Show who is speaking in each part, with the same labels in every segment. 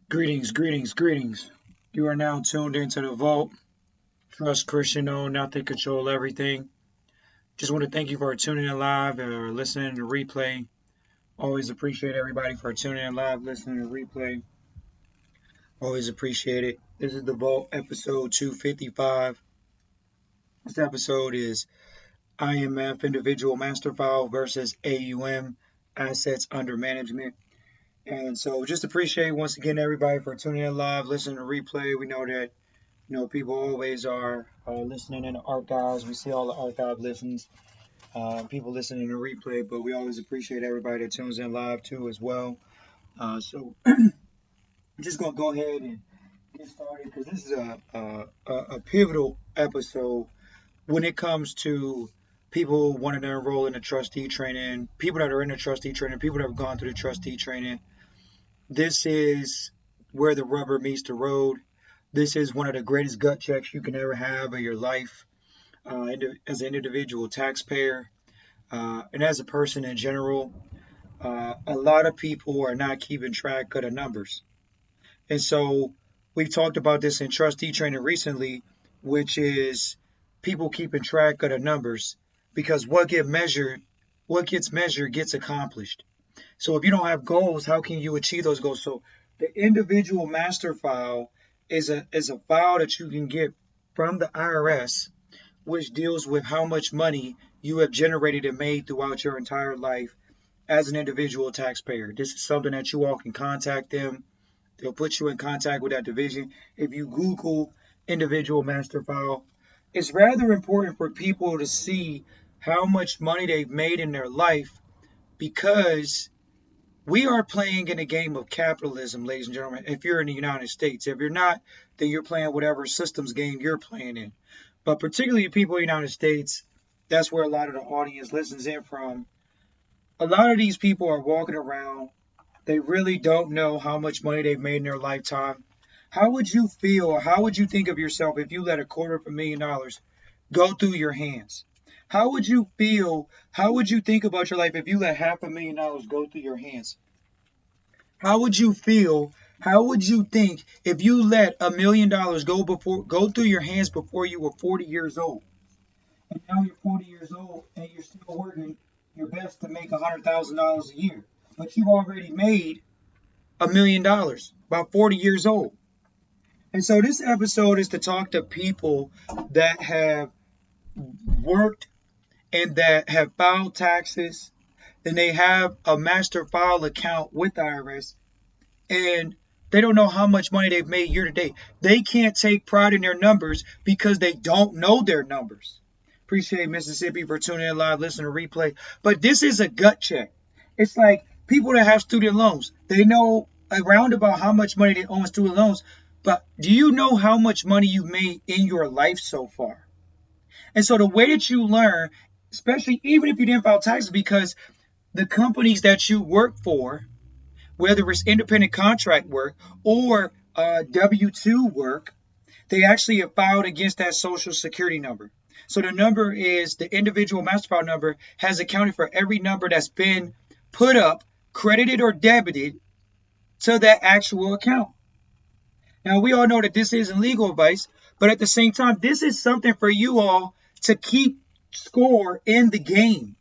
Speaker 1: Greetings, greetings, greetings. You are now tuned into the vault. Trust Christian owned, nothing control everything. Just want to thank you for tuning in live or listening to replay. Always appreciate everybody for tuning in live, listening to replay. Always appreciate it. This is the vault episode 255. This episode is IMF individual master file versus AUM assets under management. And so just appreciate once again everybody for tuning in live, listening to replay. We know that people always are listening in the archives. We see all the archive listens, people listening to replay, but we always appreciate everybody that tunes in live too as well. So I'm just gonna go ahead and get started because this is a pivotal episode when it comes to people wanting to enroll in the trustee training, people that are in the trustee training, people that have gone through the trustee training. This is where the rubber meets the road. This is one of the greatest gut checks you can ever have in your life as an individual taxpayer and as a person in general. A lot of people are not keeping track of the numbers. And so we've talked about this in trustee training recently, which is people keeping track of the numbers because what gets measured gets accomplished. So if you don't have goals, how can you achieve those goals? So the individual master file is a file that you can get from the IRS, which deals with how much money you have generated and made throughout your entire life as an individual taxpayer. This is something that you all can contact them. They'll put you in contact with that division. If you Google individual master file, it's rather important for people to see how much money they've made in their life because we are playing in a game of capitalism, ladies and gentlemen, if you're in the United States. If you're not, then you're playing whatever systems game you're playing in. But particularly people in the United States, that's where a lot of the audience listens in from. A lot of these people are walking around. They really don't know how much money they've made in their lifetime. How would you feel, or how would you think of yourself if you let $250,000 go through your hands? How would you feel? How would you think about your life if you let $500,000 go through your hands? How would you feel? How would you think if you let $1,000,000 go through your hands before you were 40 years old? And now you're 40 years old and you're still working your best to make $100,000 a year, but you've already made $1,000,000 by 40 years old. And so this episode is to talk to people that have worked and that have filed taxes, and they have a master file account with the IRS, and they don't know how much money they've made year to date. They can't take pride in their numbers because they don't know their numbers. Appreciate Mississippi for tuning in live, listening to replay. But this is a gut check. It's like people that have student loans. They know around about how much money they owe in student loans, but do you know how much money you've made in your life so far? And so the way that you learn, especially even if you didn't file taxes, because the companies that you work for, whether it's independent contract work or W-2 work, they actually have filed against that social security number. So the number is the individual master file number has accounted for every number that's been put up, credited or debited to that actual account. Now, we all know that this isn't legal advice, but at the same time, this is something for you all to keep score in the game.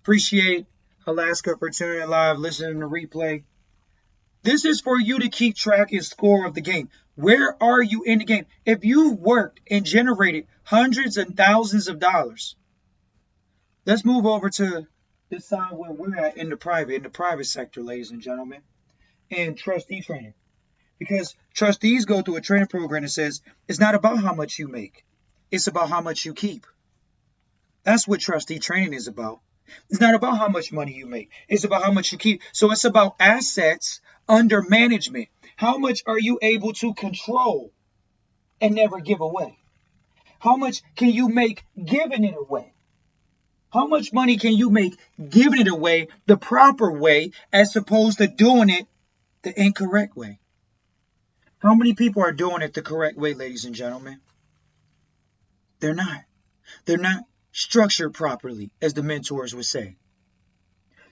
Speaker 1: Appreciate Alaska for tuning in live, listening to replay. This is for you to keep track and score of the game. Where are you in the game? If you've worked and generated hundreds and thousands of dollars, let's move over to this side where we're at in the private sector, ladies and gentlemen, in trustee training. Because trustees go through a training program that says it's not about how much you make, it's about how much you keep. That's what trustee training is about. It's not about how much money you make. It's about how much you keep. So it's about assets under management. How much are you able to control and never give away? How much can you make giving it away? How much money can you make giving it away the proper way as opposed to doing it the incorrect way? How many people are doing it the correct way, ladies and gentlemen? They're not. They're not structured properly, as the mentors would say.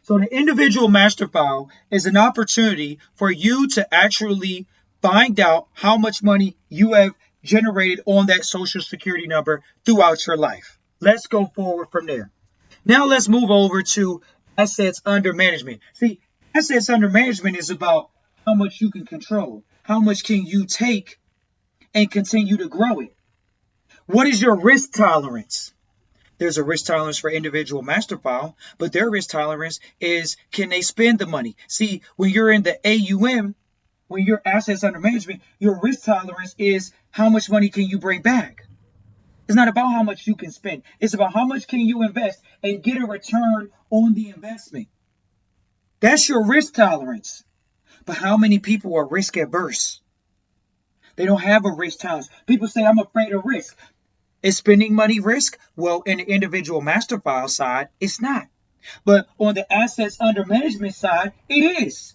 Speaker 1: So the individual master file is an opportunity for you to actually find out how much money you have generated on that social security number throughout your life. Let's go forward from there. Now let's move over to assets under management. See, assets under management is about how much you can control. How much can you take and continue to grow it? What is your risk tolerance? There's a risk tolerance for individual master file, but their risk tolerance is, can they spend the money? See, when you're in the AUM, when you're assets under management, your risk tolerance is how much money can you bring back? It's not about how much you can spend. It's about how much can you invest and get a return on the investment. That's your risk tolerance. But how many people are risk averse? They don't have a risk tolerance. People say, I'm afraid of risk. Is spending money risk? Well, in the individual master file side, it's not. But on the assets under management side, it is.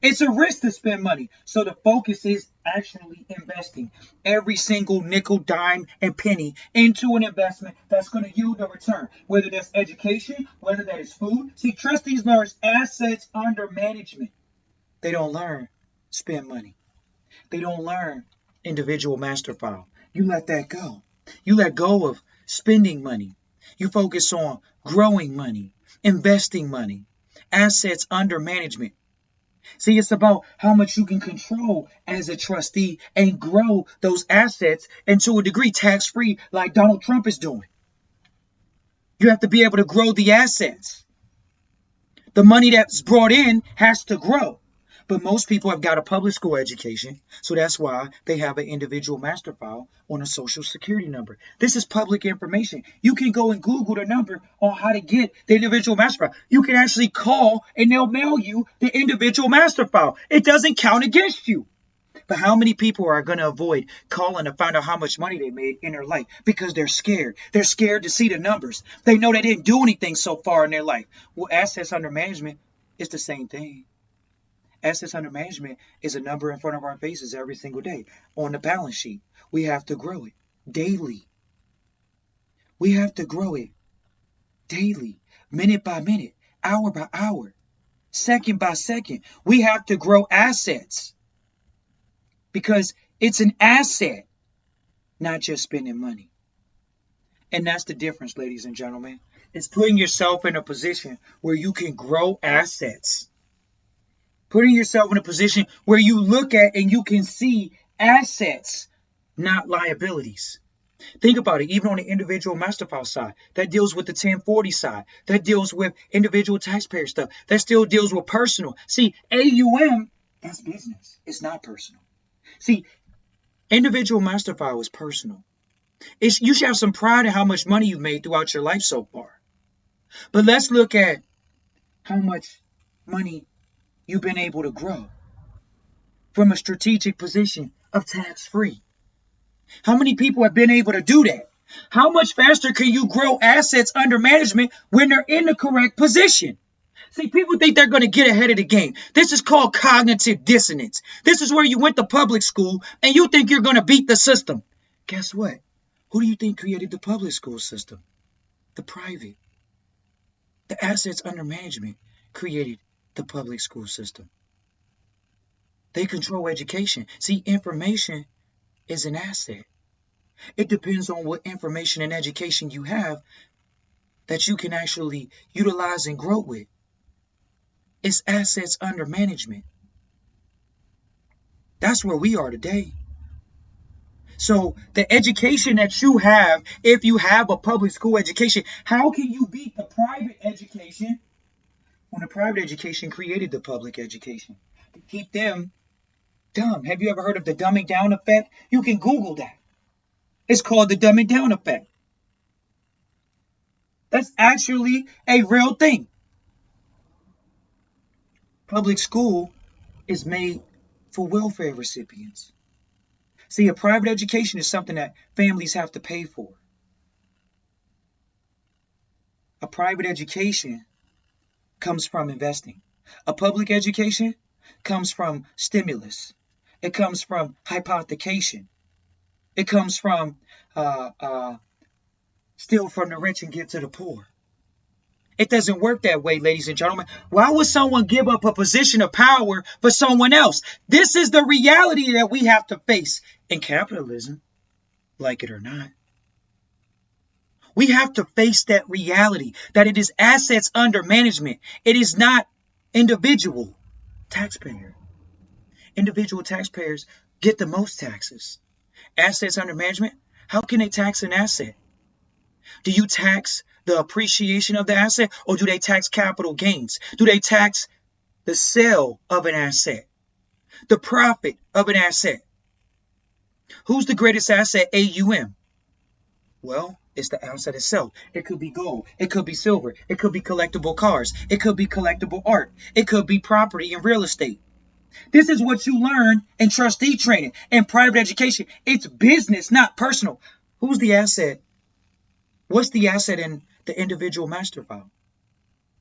Speaker 1: It's a risk to spend money. So the focus is actually investing every single nickel, dime, and penny into an investment that's going to yield a return, whether that's education, whether that is food. See, trustees learn assets under management. They don't learn spend money. They don't learn individual master file. You let that go. You let go of spending money. You focus on growing money, investing money, assets under management. See, it's about how much you can control as a trustee and grow those assets, and to a degree tax-free, like Donald Trump is doing. You have to be able to grow the assets. The money that's brought in has to grow. But most people have got a public school education, so that's why they have an individual master file on a social security number. This is public information. You can go and Google the number on how to get the individual master file. You can actually call and they'll mail you the individual master file. It doesn't count against you. But how many people are going to avoid calling to find out how much money they made in their life? Because they're scared. They're scared to see the numbers. They know they didn't do anything so far in their life. Well, assets under management is the same thing. Assets under management is a number in front of our faces every single day on the balance sheet. We have to grow it daily. We have to grow it daily, minute by minute, hour by hour, second by second. We have to grow assets because it's an asset, not just spending money. And that's the difference, ladies and gentlemen. It's putting yourself in a position where you can grow assets. Putting yourself in a position where you look at and you can see assets, not liabilities. Think about it, even on the individual master file side, that deals with the 1040 side, that deals with individual taxpayer stuff, that still deals with personal. See, AUM, that's business. It's not personal. See, individual master file is personal. You should have some pride in how much money you've made throughout your life so far. But let's look at how much money you've been able to grow from a strategic position of tax-free. How many people have been able to do that? How much faster can you grow assets under management when they're in the correct position? See, people think they're going to get ahead of the game. This is called cognitive dissonance. This is where you went to public school and you think you're going to beat the system. Guess what? Who do you think created the public school system? The private. The assets under management created the public school system. They control education. See, information is an asset. It depends on what information and education you have that you can actually utilize and grow with. It's assets under management. That's where we are today. So the education that you have, if you have a public school education, how can you beat the private education when the private education created the public education to keep them dumb? Have you ever heard of the dumbing down effect? You can Google that. It's called the dumbing down effect. That's actually a real thing. Public school is made for welfare recipients. See, a private education is something that families have to pay for. A private education comes from investing. A public education comes from stimulus. It comes from hypothecation. It comes from steal from the rich and give to the poor. It doesn't work that way, ladies and gentlemen. Why would someone give up a position of power for someone else? This is the reality that we have to face in capitalism, like it or not. We have to face that reality that it is assets under management. It is not individual taxpayer. Individual taxpayers get the most taxes. Assets under management, how can they tax an asset? Do you tax the appreciation of the asset, or do they tax capital gains? Do they tax the sale of an asset, the profit of an asset? Who's the greatest asset? AUM. Well, it's the asset itself. It could be gold. It could be silver. It could be collectible cars. It could be collectible art. It could be property and real estate. This is what you learn in trustee training and private education. It's business, not personal. Who's the asset? What's the asset in the individual master file?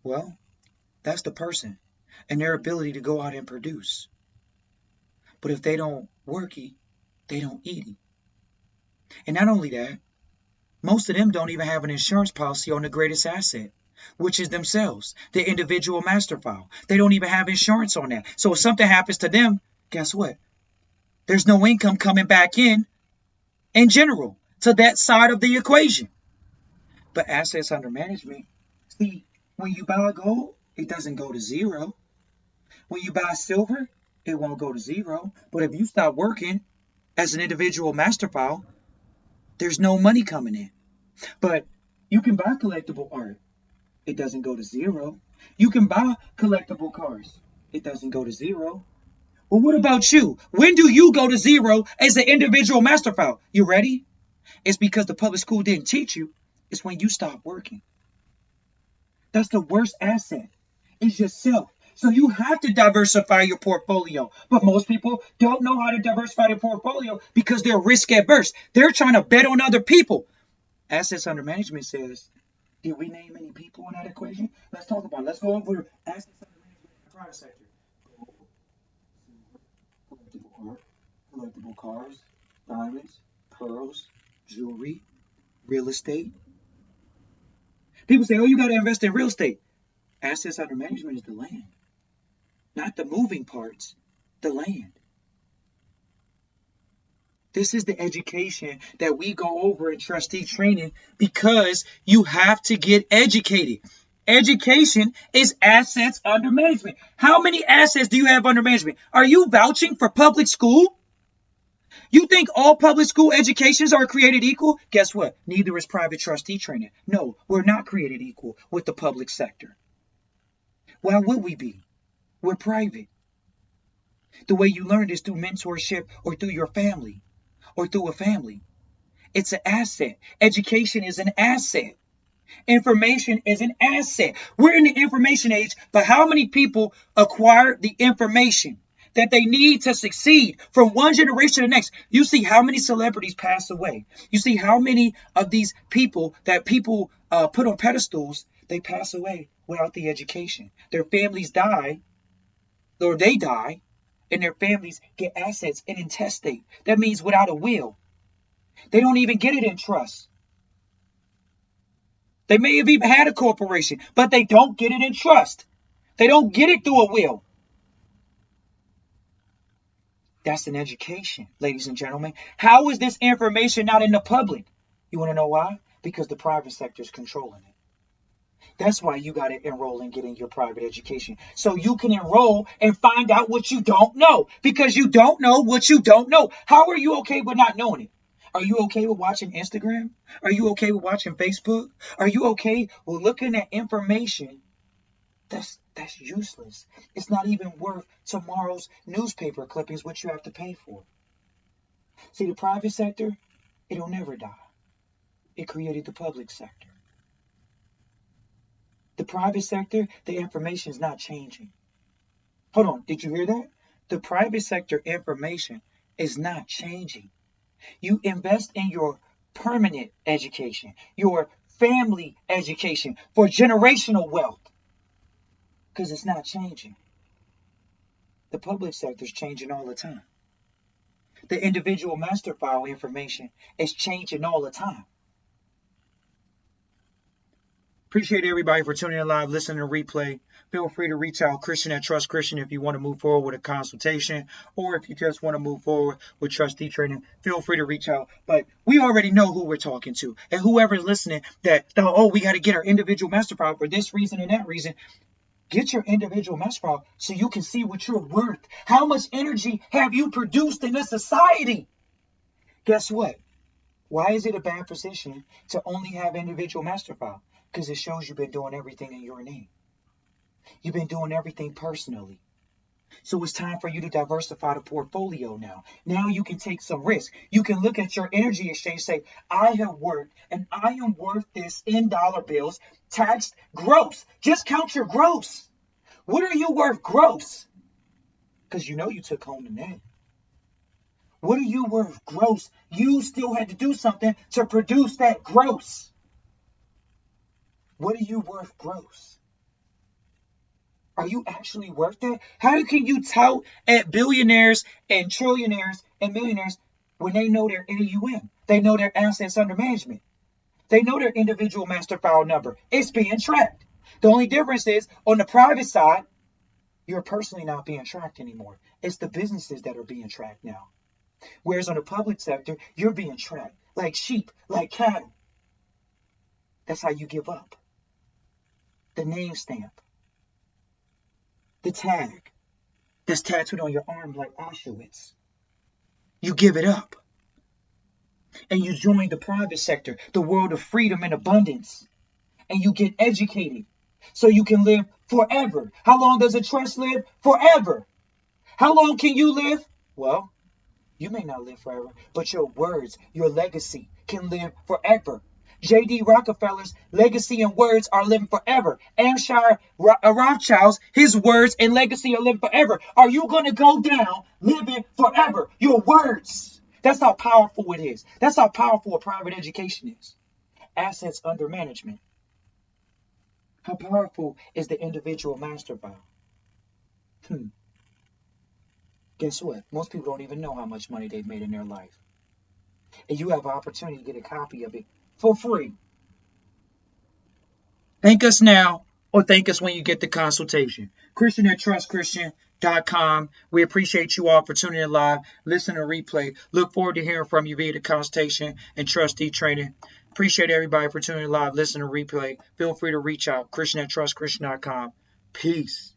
Speaker 1: Well, that's the person and their ability to go out and produce. But if they don't work it, they don't eat it. And not only that, most of them don't even have an insurance policy on the greatest asset, which is themselves, the individual master file. They don't even have insurance on that. So if something happens to them, guess what? There's no income coming back in general to that side of the equation. But assets under management, see, when you buy gold, it doesn't go to zero. When you buy silver, it won't go to zero. But if you stop working as an individual master file, there's no money coming in. But you can buy collectible art. It doesn't go to zero. You can buy collectible cars. It doesn't go to zero. Well, what about you? When do you go to zero as an individual master file? You ready? It's because the public school didn't teach you. It's when you stop working. That's the worst asset. It's yourself. So you have to diversify your portfolio. But most people don't know how to diversify their portfolio because they're risk adverse. They're trying to bet on other people. Assets under management says, did we name any people in that equation? Let's talk about it. Let's go over assets under management in the private sector. Collectible art, collectible cars, diamonds, pearls, jewelry, real estate. People say, oh, you got to invest in real estate. Assets under management is the land, not the moving parts, the land. This is the education that we go over in trustee training because you have to get educated. Education is assets under management. How many assets do you have under management? Are you vouching for public school? You think all public school educations are created equal? Guess what? Neither is private trustee training. No, we're not created equal with the public sector. Why would we be? We're private. The way you learn is through mentorship or through your family or through a family. It's an asset. Education is an asset. Information is an asset. We're in the information age, but how many people acquire the information that they need to succeed from one generation to the next? You see how many celebrities pass away. You see how many of these people that people put on pedestals, they pass away without the education. Their families die, or they die, and their families get assets in intestate. That means without a will. They don't even get it in trust. They may have even had a corporation, but they don't get it in trust. They don't get it through a will. That's an education, ladies and gentlemen. How is this information not in the public? You want to know why? Because the private sector is controlling it. That's why you got to enroll in getting your private education. So you can enroll and find out what you don't know. Because you don't know what you don't know. How are you okay with not knowing it? Are you okay with watching Instagram? Are you okay with watching Facebook? Are you okay with looking at information that's useless? It's not even worth tomorrow's newspaper clippings, which you have to pay for. See, the private sector, it'll never die. It created the public sector. The private sector, the information is not changing. Hold on, did you hear that? The private sector information is not changing. You invest in your permanent education, your family education for generational wealth, because it's not changing. The public sector is changing all the time. The individual master file information is changing all the time. Appreciate everybody for tuning in live, listening to replay. Feel free to reach out, Christian at Trust Christian, if you want to move forward with a consultation, or if you just want to move forward with trustee training, feel free to reach out. But we already know who we're talking to, and whoever's listening that, oh, we got to get our individual master file for this reason and that reason. Get your individual master file so you can see what you're worth. How much energy have you produced in this society? Guess what? Why is it a bad position to only have individual master file? Because it shows you've been doing everything in your name. You've been doing everything personally. So it's time for you to diversify the portfolio now. Now you can take some risk. You can look at your energy exchange, say, I have worked and I am worth this in dollar bills, taxed gross. Just count your gross. What are you worth gross? Because you know you took home the net. What are you worth gross? You still had to do something to produce that gross. What are you worth gross? Are you actually worth that? How can you tout at billionaires and trillionaires and millionaires when they know their AUM? They know their assets under management. They know their individual master file number. It's being tracked. The only difference is on the private side, you're personally not being tracked anymore. It's the businesses that are being tracked now. Whereas on the public sector, you're being tracked like sheep, like cattle. That's how you give up. The name stamp. The tag that's tattooed on your arm like Auschwitz. You give it up. And you join the private sector, the world of freedom and abundance. And you get educated so you can live forever. How long does a trust live? Forever. How long can you live? Well, you may not live forever, but your words, your legacy can live forever. J.D. Rockefeller's legacy and words are living forever. Amshire Rothschild's, his words and legacy are living forever. Are you going to go down living forever? Your words. That's how powerful it is. That's how powerful a private education is. Assets under management. How powerful is the individual master file? Guess what? Most people don't even know how much money they've made in their life. And you have an opportunity to get a copy of it for free. Thank us now or thank us when you get the consultation. Christian at TrustChristian.com. We appreciate you all for tuning in live, listening to replay. Look forward to hearing from you via the consultation and trustee training. Appreciate everybody for tuning in live, listening to replay. Feel free to reach out. Christian at TrustChristian.com. Peace.